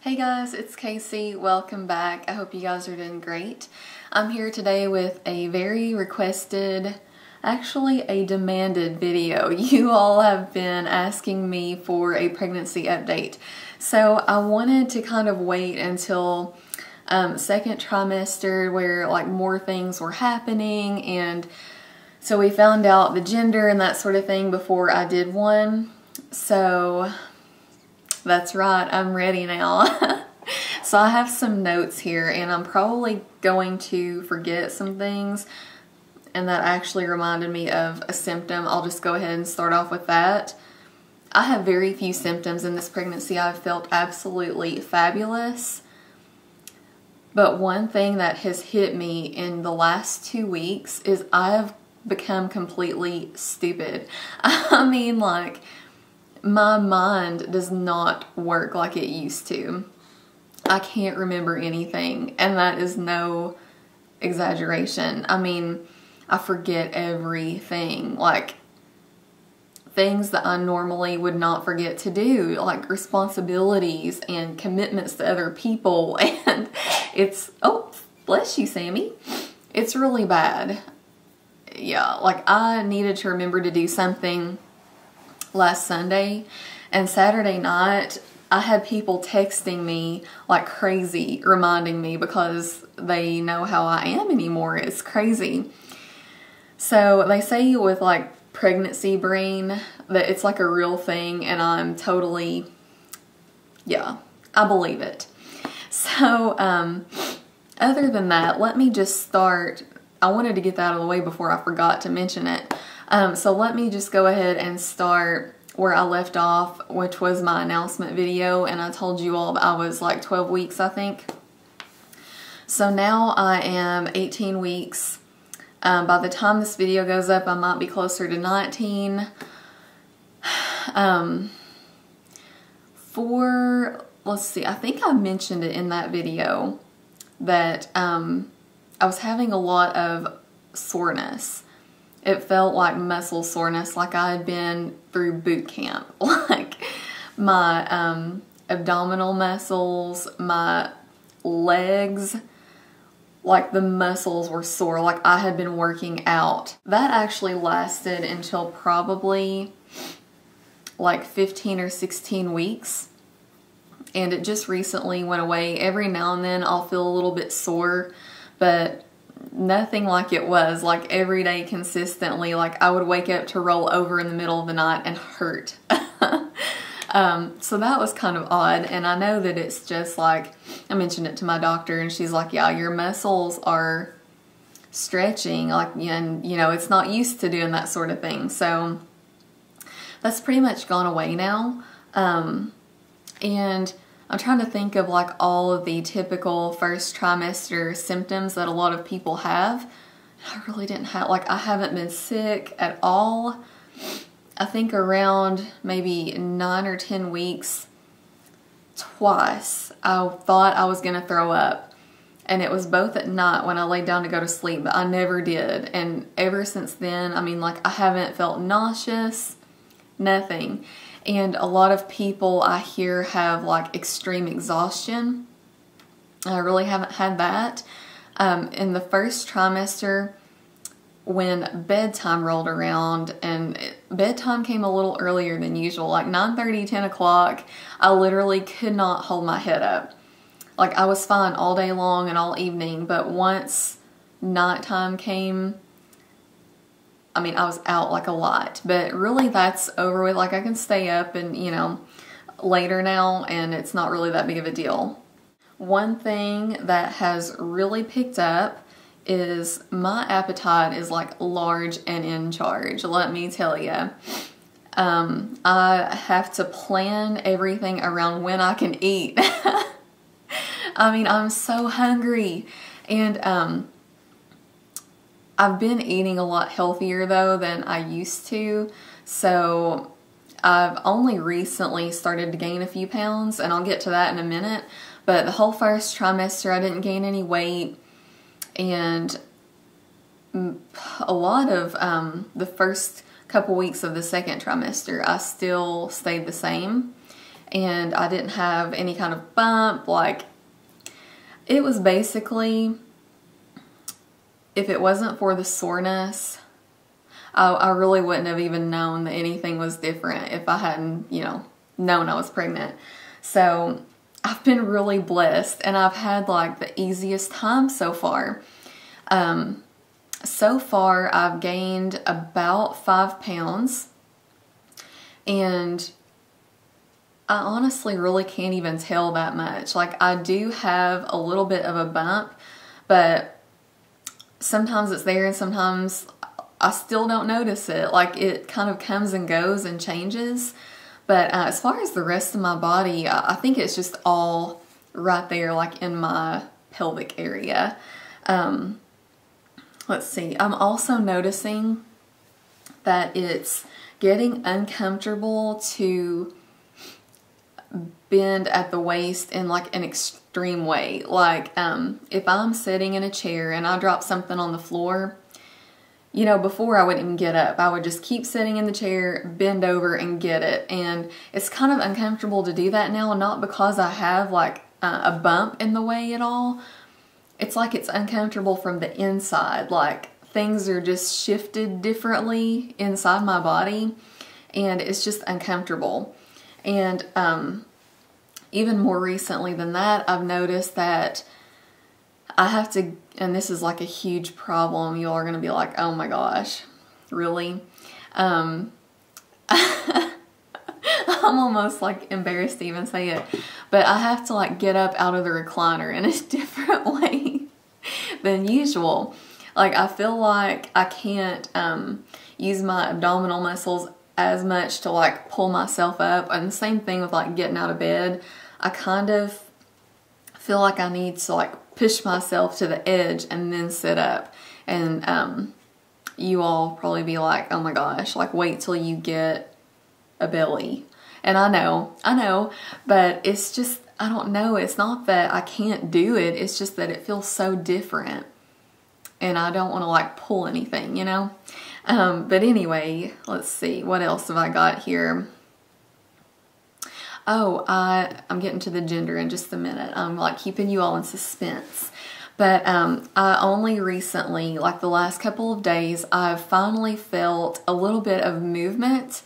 Hey guys, it's Casey. Welcome back. I hope you guys are doing great. I'm here today with a very requested, actually a demanded video. You all have been asking me for a pregnancy update. So I wanted to kind of wait until second trimester where like more things were happening, and so we found out the gender and that sort of thing before I did one. So that's right, I'm ready now. So I have some notes here, and I'm probably going to forget some things, and that actually reminded me of a symptom. I'll just go ahead and start off with that. I have very few symptoms in this pregnancy. I've felt absolutely fabulous. But one thing that has hit me in the last 2 weeks is I've become completely stupid. I mean, like, my mind does not work like it used to. I can't remember anything, and that is no exaggeration. I mean, I forget everything, like things that I normally would not forget to do, like responsibilities and commitments to other people, and it's, oh, bless you, Sammy. It's really bad. Yeah, like I needed to remember to do something last Sunday, and Saturday night I had people texting me like crazy, reminding me because they know how I am anymore. It's crazy. So they say with like pregnancy brain that it's like a real thing, and I'm totally, yeah, I believe it. So other than that, let me just start. I wanted to get that out of the way before I forgot to mention it. So let me just go ahead and start where I left off, which was my announcement video, and I told you all I was like 12 weeks, I think. So now I am 18 weeks. By the time this video goes up, I might be closer to 19. Let's see, I think I mentioned it in that video that I was having a lot of soreness. It felt like muscle soreness, like I had been through boot camp. Like my abdominal muscles, my legs, like the muscles were sore, like I had been working out. That actually lasted until probably like 15 or 16 weeks. And it just recently went away. Every now and then I'll feel a little bit sore, but nothing like it was, like every day consistently. Like I would wake up to roll over in the middle of the night and hurt. So that was kind of odd, and I know that it's just like, I mentioned it to my doctor, and she's like, yeah, your muscles are stretching, like, and you know, it's not used to doing that sort of thing. So that's pretty much gone away now. And I'm trying to think of like all of the typical first trimester symptoms that a lot of people have. I really didn't have, like, I haven't been sick at all. I think around maybe 9 or 10 weeks, twice I thought I was going to throw up. And it was both at night when I laid down to go to sleep, but I never did. And ever since then, I mean, like, I haven't felt nauseous, nothing. And a lot of people I hear have like extreme exhaustion. I really haven't had that. In the first trimester, when bedtime rolled around, and bedtime came a little earlier than usual, like 9:30, 10 o'clock, I literally could not hold my head up. Like I was fine all day long and all evening, but once nighttime came, I mean, I was out like a lot, but really that's over with. Like I can stay up and, you know, later now, and it's not really that big of a deal. One thing that has really picked up is my appetite is like large and in charge, let me tell you. I have to plan everything around when I can eat. I mean, I'm so hungry, and I've been eating a lot healthier though than I used to, so I've only recently started to gain a few pounds, and I'll get to that in a minute. But the whole first trimester I didn't gain any weight, and a lot of the first couple weeks of the second trimester I still stayed the same. and I didn't have any kind of bump. Like, it was basically, if it wasn't for the soreness, I really wouldn't have even known that anything was different if I hadn't, you know, known I was pregnant. So I've been really blessed, and I've had like the easiest time so far. So far I've gained about 5 pounds, and I honestly really can't even tell that much. Like, I do have a little bit of a bump, but sometimes it's there and sometimes I still don't notice it. Like, it kind of comes and goes and changes. But as far as the rest of my body, I think it's just all right there, like in my pelvic area. Let's see. I'm also noticing that it's getting uncomfortable to bend at the waist in like an extreme way. Like, if I'm sitting in a chair and I drop something on the floor, you know, before I wouldn't even get up. I would just keep sitting in the chair, bend over and get it. And it's kind of uncomfortable to do that now, not because I have like a bump in the way at all. It's like it's uncomfortable from the inside. Like, things are just shifted differently inside my body, and it's just uncomfortable. And even more recently than that, I've noticed that I have to, and this is like a huge problem. You all are going to be like, oh my gosh, really? I'm almost like embarrassed to even say it, but I have to like get up out of the recliner in a different way than usual. Like, I feel like I can't use my abdominal muscles as much to like pull myself up. And the same thing with like getting out of bed. I kind of feel like I need to like push myself to the edge and then sit up. And you all probably be like, oh my gosh, like, wait till you get a belly. And I know, but it's just, I don't know. It's not that I can't do it. It's just that it feels so different, and I don't want to like pull anything, you know? But anyway, let's see. What else have I got here? Oh, I'm getting to the gender in just a minute. I'm like keeping you all in suspense. But I only recently, like the last couple of days, I've finally felt a little bit of movement.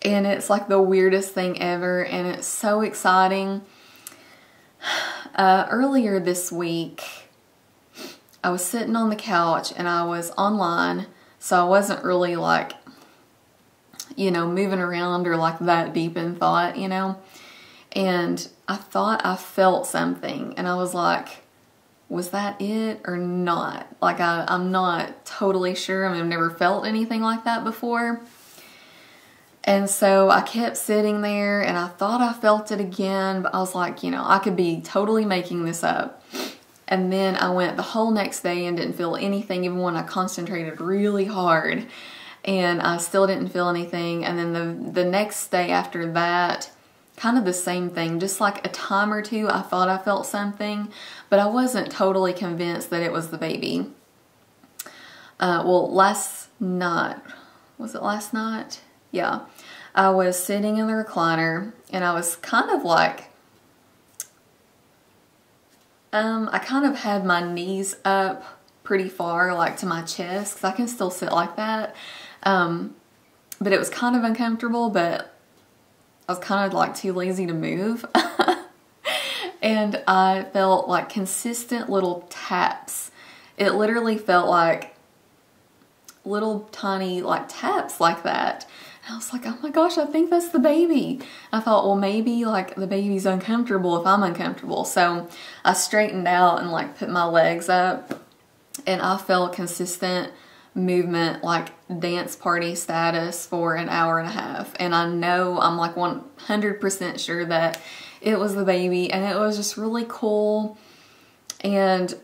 And it's like the weirdest thing ever. And it's so exciting. Earlier this week, I was sitting on the couch and I was online. So I wasn't really like, you know, moving around or like that deep in thought, you know. And I thought I felt something, and I was like, was that it or not? Like, I'm not totally sure. I've never felt anything like that before. And so I kept sitting there, and I thought I felt it again, but I was like, you know, I could be totally making this up. And then I went the whole next day and didn't feel anything, even when I concentrated really hard. And I still didn't feel anything. And then the next day after that, kind of the same thing. Just like a time or two, I thought I felt something, but I wasn't totally convinced that it was the baby. Well, last night, was it last night? Yeah. I was sitting in the recliner, and I was kind of like, I kind of had my knees up pretty far, like to my chest, because I can still sit like that. But it was kind of uncomfortable, but I was kind of like too lazy to move. And I felt like consistent little taps. It literally felt like little tiny like taps like that. And I was like, oh my gosh, I think that's the baby. I thought, well, maybe like the baby's uncomfortable if I'm uncomfortable. So I straightened out and like put my legs up, and I felt consistent movement, like dance party status, for an hour and a half. And I know, I'm like 100% sure that it was the baby, and it was just really cool and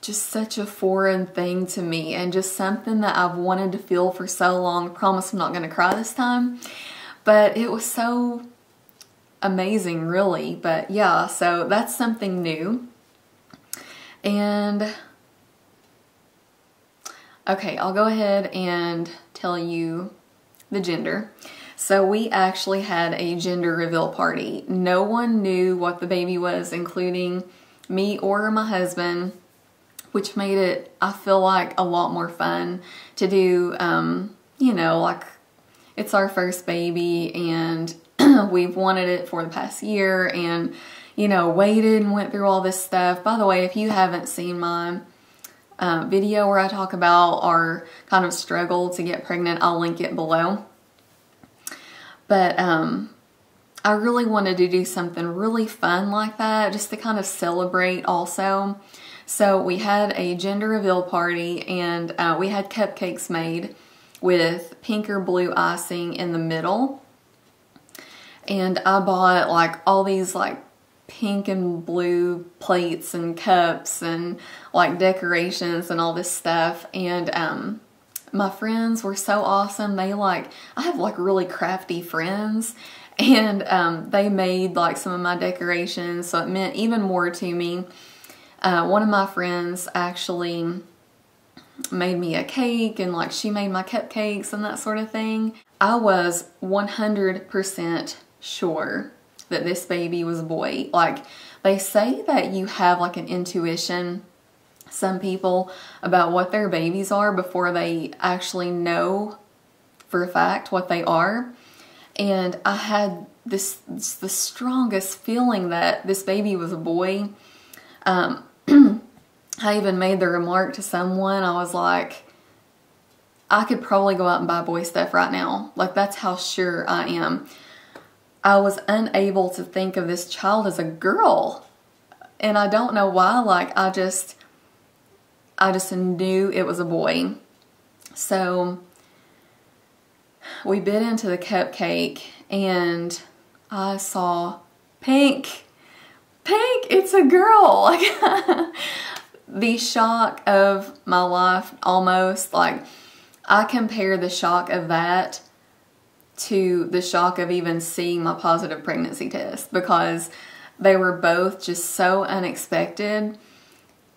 just such a foreign thing to me, and just something that I've wanted to feel for so long. I promise I'm not going to cry this time, but it was so amazing, really. But yeah, so that's something new. And okay, I'll go ahead and tell you the gender. So we actually had a gender reveal party. No one knew what the baby was, including me or my husband, which made it, I feel like, a lot more fun to do. You know, like, it's our first baby and we've wanted it for the past year and, you know, waited and went through all this stuff. By the way, if you haven't seen my video where I talk about our kind of struggle to get pregnant, I'll link it below. But I really wanted to do something really fun like that, just to kind of celebrate also. So we had a gender reveal party, and we had cupcakes made with pink or blue icing in the middle. And I bought like all these like pink and blue plates and cups and like decorations and all this stuff. And my friends were so awesome. They I have like really crafty friends, and they made like some of my decorations, so it meant even more to me. One of my friends actually made me a cake, and like she made my cupcakes and that sort of thing. I was 100% sure that this baby was a boy. Like, they say that you have like an intuition, some people, about what their babies are before they actually know for a fact what they are. And I had the strongest feeling that this baby was a boy. I even made the remark to someone. I was like, I could probably go out and buy boy stuff right now. Like, that's how sure I am. I was unable to think of this child as a girl. And I don't know why. Like, I just knew it was a boy. So we bit into the cupcake and I saw pink. Pink, it's a girl. Like, the shock of my life, almost. Like, I compare the shock of that to the shock of even seeing my positive pregnancy test, because they were both just so unexpected.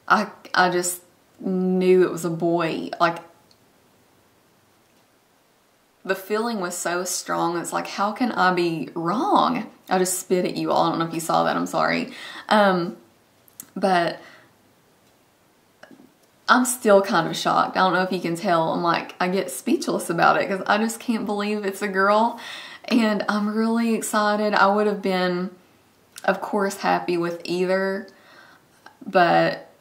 I just knew it was a boy. Like, the feeling was so strong. It's like, how can I be wrong? I just spit at you all. I don't know if you saw that. I'm sorry. But I'm still kind of shocked. I don't know if you can tell. I'm like, I get speechless about it because I just can't believe it's a girl. And I'm really excited. I would have been, of course, happy with either, but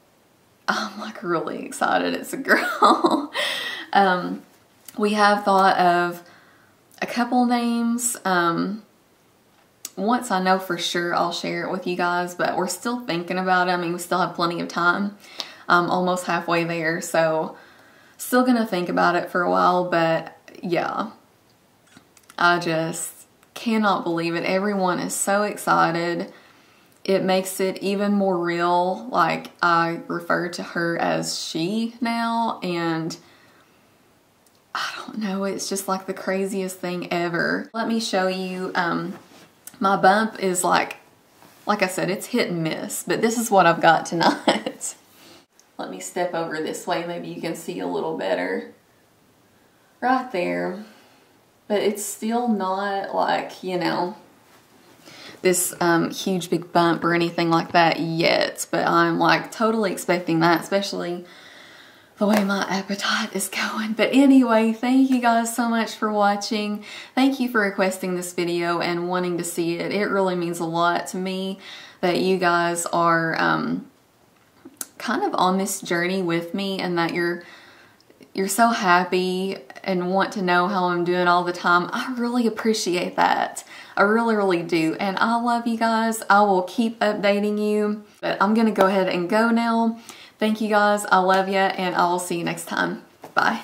I'm like really excited it's a girl. We have thought of a couple names. Once I know for sure, I'll share it with you guys, but we're still thinking about it. I mean, we still have plenty of time. Almost halfway there, so still gonna think about it for a while. But yeah, I just cannot believe it. Everyone is so excited. It makes it even more real. Like, I refer to her as she now, and I don't know, it's just like the craziest thing ever. Let me show you. My bump is like I said, it's hit and miss, but this is what I've got tonight. Let me step over this way, maybe you can see a little better. Right there. But it's still not like, you know, this huge big bump or anything like that yet. But I'm like totally expecting that, especially the way my appetite is going. But anyway, thank you guys so much for watching. Thank you for requesting this video and wanting to see it. It really means a lot to me that you guys are kind of on this journey with me, and that you're so happy and want to know how I'm doing all the time. I really appreciate that. I really, really do. And I love you guys. I will keep updating you, but I'm gonna go ahead and go now. Thank you guys. I love you, and I will see you next time. Bye.